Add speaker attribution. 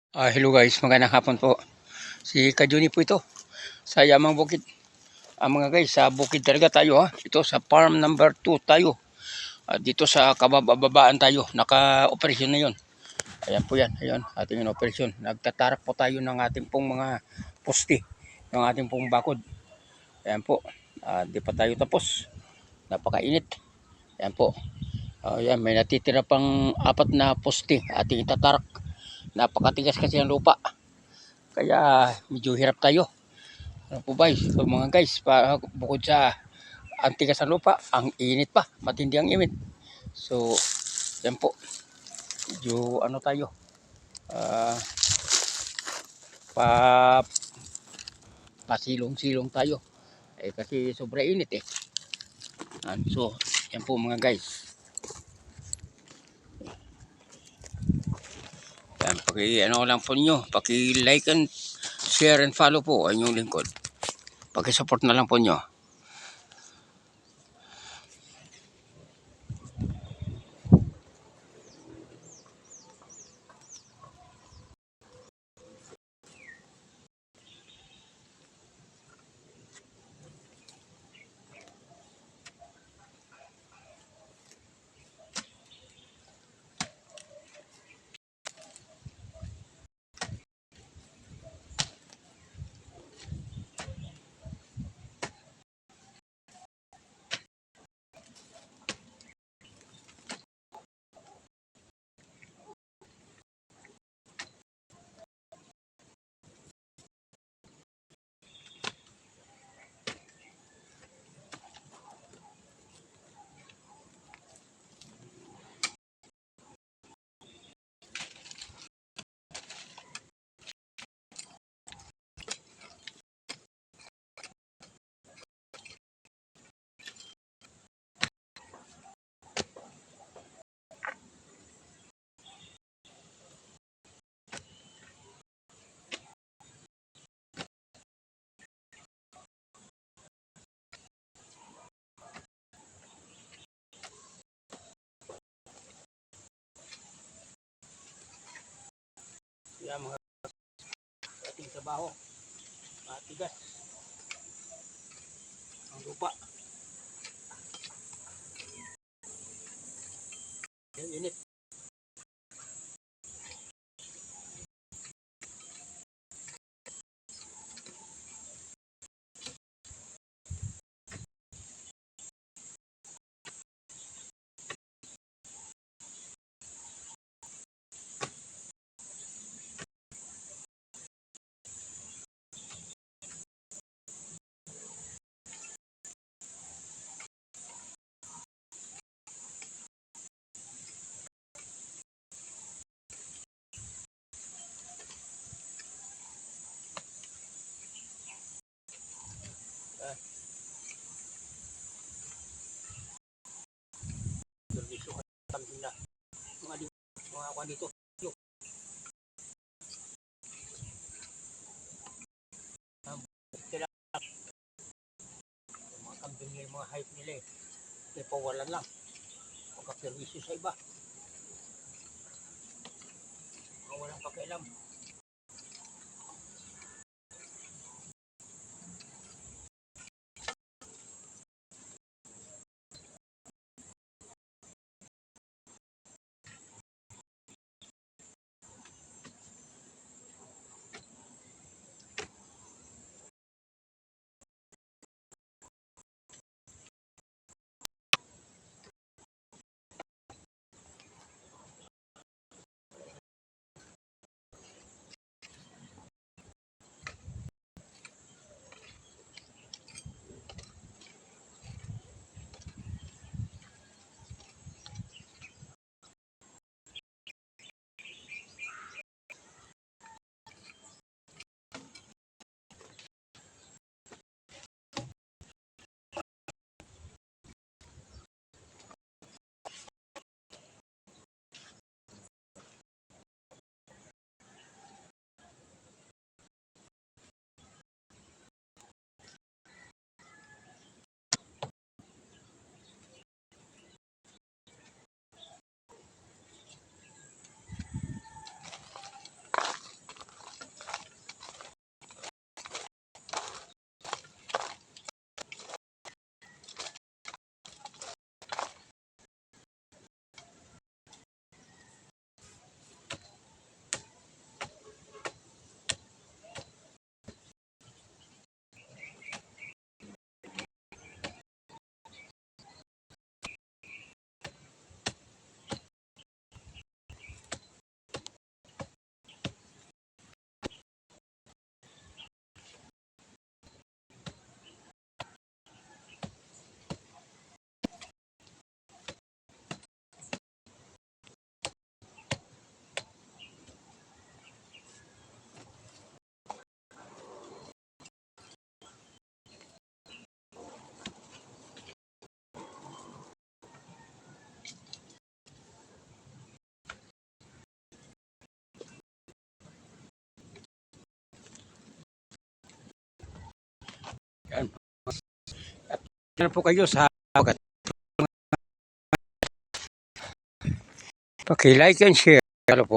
Speaker 1: Hello guys, magandang hapon po. Si Kajuni po ito sa Yamang Bukid. Mga guys, sa bukid talaga tayo ha. Ito sa farm number 2 tayo. Dito sa kabababaan tayo. Naka-operasyon na yon. Ayan po yan. Ayan, ating operasyon. Nagtatarak po tayo ng ating pong mga poste. Ng ating pong bakod. Ayan po. Di pa tayo tapos. Napakainit. Ayan po. Ayan, may natitira pang 4 na poste. Ating itatarak. Napakatigas kasi ang lupa. Kaya medyo hirap tayo. Ano po ba, so, mga guys, bukod sa antigas sa lupa, ang init pa, matindi ang init. So, yan po, medyo ano tayo, uh, pa, pasilong-silong tayo. Kasi sobra init eh. So, yan po mga guys. Yan, ano lang po nyo, paki-like and share and follow po ang inyong lingkod. Paki-support na lang po nyo. Yan mga ating trabaho, matigas ang lupa. Yan, init. Servisyo kami na mga kwan dito. Sila mga kambing nila, mga hype nila eh. Kaya pawalan lang. Pagka-servisyo sa iba. Mga walang pakialam. Ano po kayo sa paki-like and share. Ano po.